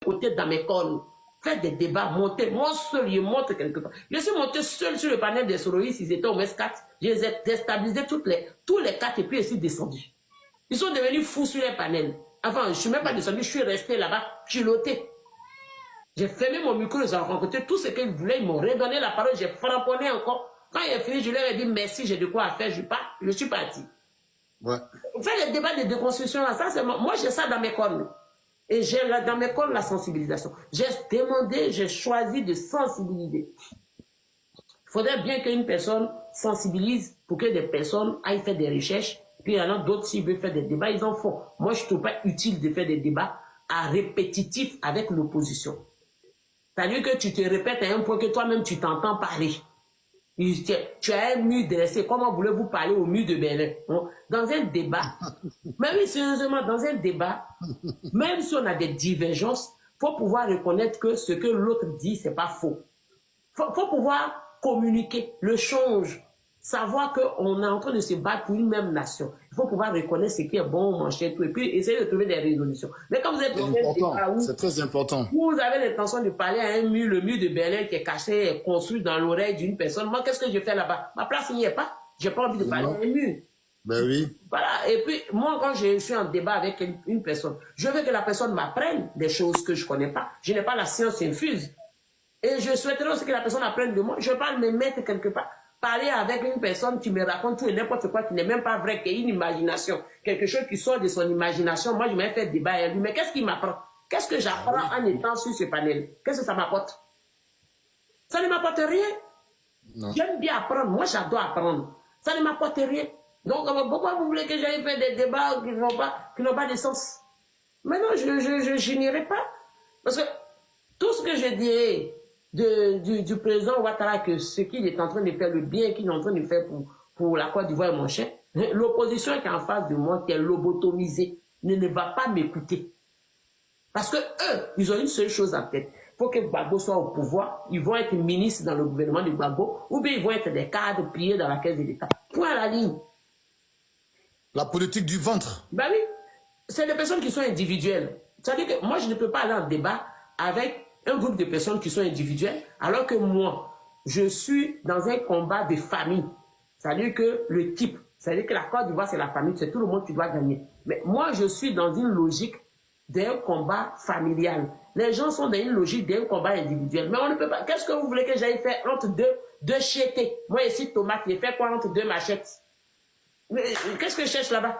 côté dans mes cornes. Faire des débats, monter. Moi seul, je monte quelque part. Je suis monté seul sur le panel des soloristes, ils étaient au MES 4. Je les ai déstabilisés tous les 4 et puis ils sont descendus. Ils sont devenus fous sur les panels. Enfin, je ne suis même pas descendu, je suis resté là-bas, culotté. J'ai fermé mon micro, ils ont rencontré tout ce qu'ils voulaient, ils m'ont redonné la parole, j'ai framponné encore. Quand il est fini, je leur ai dit merci, j'ai de quoi faire, je suis parti. Ouais. Faire les débats de déconstruction, là, ça, moi j'ai ça dans mes cornes. Et j'ai dans mes cornes la sensibilisation. J'ai demandé, j'ai choisi de sensibiliser. Il faudrait bien qu'une personne sensibilise pour que des personnes aillent faire des recherches. Puis il y en a d'autres, s'ils veulent faire des débats, ils en font. Moi, je ne trouve pas utile de faire des débats à répétitif avec l'opposition. C'est-à-dire que tu te répètes à un point que toi-même, tu t'entends parler. Tu as un mur dressé. Comment voulez-vous parler au mur de Berlin? Dans un débat, même sérieusement, dans un débat, même si on a des divergences, il faut pouvoir reconnaître que ce que l'autre dit, ce n'est pas faux. Il faut pouvoir communiquer le change. Savoir qu'on est en train de se battre pour une même nation. Il faut pouvoir reconnaître ce qui est bon, manger tout, et puis essayer de trouver des résolutions. Mais quand vous êtes dans un débat où c'est très important. Vous avez l'intention de parler à un mur, le mur de Berlin qui est caché, construit dans l'oreille d'une personne. Moi, qu'est-ce que je fais là-bas? Ma place n'y est pas. Je n'ai pas envie de parler à un mur. Ben oui. Voilà. Et puis, moi, quand je suis en débat avec une personne, je veux que la personne m'apprenne des choses que je ne connais pas. Je n'ai pas la science infuse. Et je souhaiterais aussi que la personne apprenne de moi. Je ne veux pas me mettre quelque part. Parler avec une personne qui me raconte tout et n'importe quoi qui n'est même pas vrai, qui est une imagination. Quelque chose qui sort de son imagination. Moi, je vais faire débat avec lui. Mais qu'est-ce qu'il m'apprend? Qu'est-ce que j'apprends en étant sur ce panel? Qu'est-ce que ça m'apporte? Ça ne m'apporte rien. J'aime bien apprendre. Moi, j'adore apprendre. Ça ne m'apporte rien. Donc, pourquoi vous voulez que j'aille faire des débats qui n'ont pas de sens? Mais non, je n'irai pas. Parce que tout ce que je dirais du président Ouattara, que ce qu'il est en train de faire, le bien qu'il est en train de faire pour la Côte d'Ivoire et mon cher, l'opposition qui est en face de moi, qui est lobotomisée, ne va pas m'écouter. Parce que eux, ils ont une seule chose en tête. Il faut que Gbagbo soit au pouvoir. Ils vont être ministres dans le gouvernement de Gbagbo, ou bien ils vont être des cadres pillés dans la caisse de l'État. Point à la ligne. La politique du ventre. Ben oui. C'est des personnes qui sont individuelles. C'est-à-dire que moi, je ne peux pas aller en débat avec un groupe de personnes qui sont individuelles, alors que moi, je suis dans un combat de famille. C'est-à-dire que le type, c'est-à-dire que la Côte d'Ivoire, c'est la famille, c'est tout le monde qui doit gagner. Mais moi, je suis dans une logique d'un combat familial. Les gens sont dans une logique d'un combat individuel. Mais on ne peut pas. Qu'est-ce que vous voulez que j'aille faire entre deux chétés? Moi, ici, tomate, j'ai fait quoi entre deux machettes? Qu'est-ce que je cherche là-bas?